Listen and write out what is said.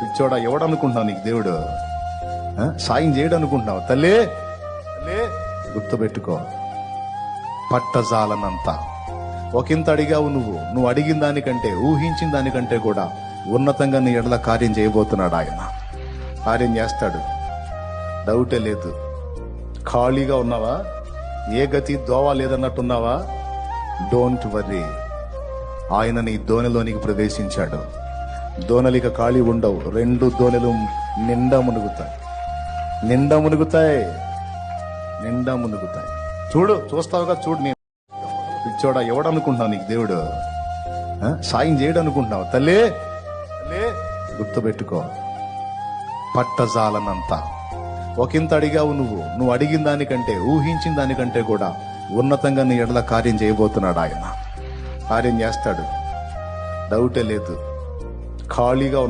పిచ్చోడా ఎవడనుకుంటున్నావు నీకు దేవుడు? సాయం చేయడం అనుకుంటున్నావు? తల్లి గుర్తుపెట్టుకో, పట్టజాలనంత ఒకంత అడిగావు నువ్వు అడిగిన దానికంటే, ఊహించిన దానికంటే కూడా ఉన్నతంగా నీ ఎడల కార్యం చేయబోతున్నాడు ఆయన. కార్యం చేస్తాడు, డౌటే లేదు. ఖాళీగా ఉన్నావా? ఏ గతి దోవ లేదన్నట్టున్నావా? డోంట్ వర్రీ, ఆయన నీ దోణిలోనికి ప్రవేశించాడు. దోణలిక ఖాళీ ఉండవు, 2 దోణెలు నిండా మునుగుతాయి. చూస్తావుగా, చూడు. నేను పిచ్చోడా ఎవడనుకుంటున్నావు నీకు దేవుడు? సాయం చేయడం అనుకుంటున్నావు? తల్లి గుర్తుపెట్టుకో, పట్టజాలనంత ఒకంత అడిగావు నువ్వు అడిగిన దానికంటే, ఊహించిన దానికంటే కూడా ఉన్నతంగా నీ ఎడల కార్యం చేయబోతున్నాడు ఆయన. కార్యం చేస్తాడు, డౌటే లేదు. ఖాళీగా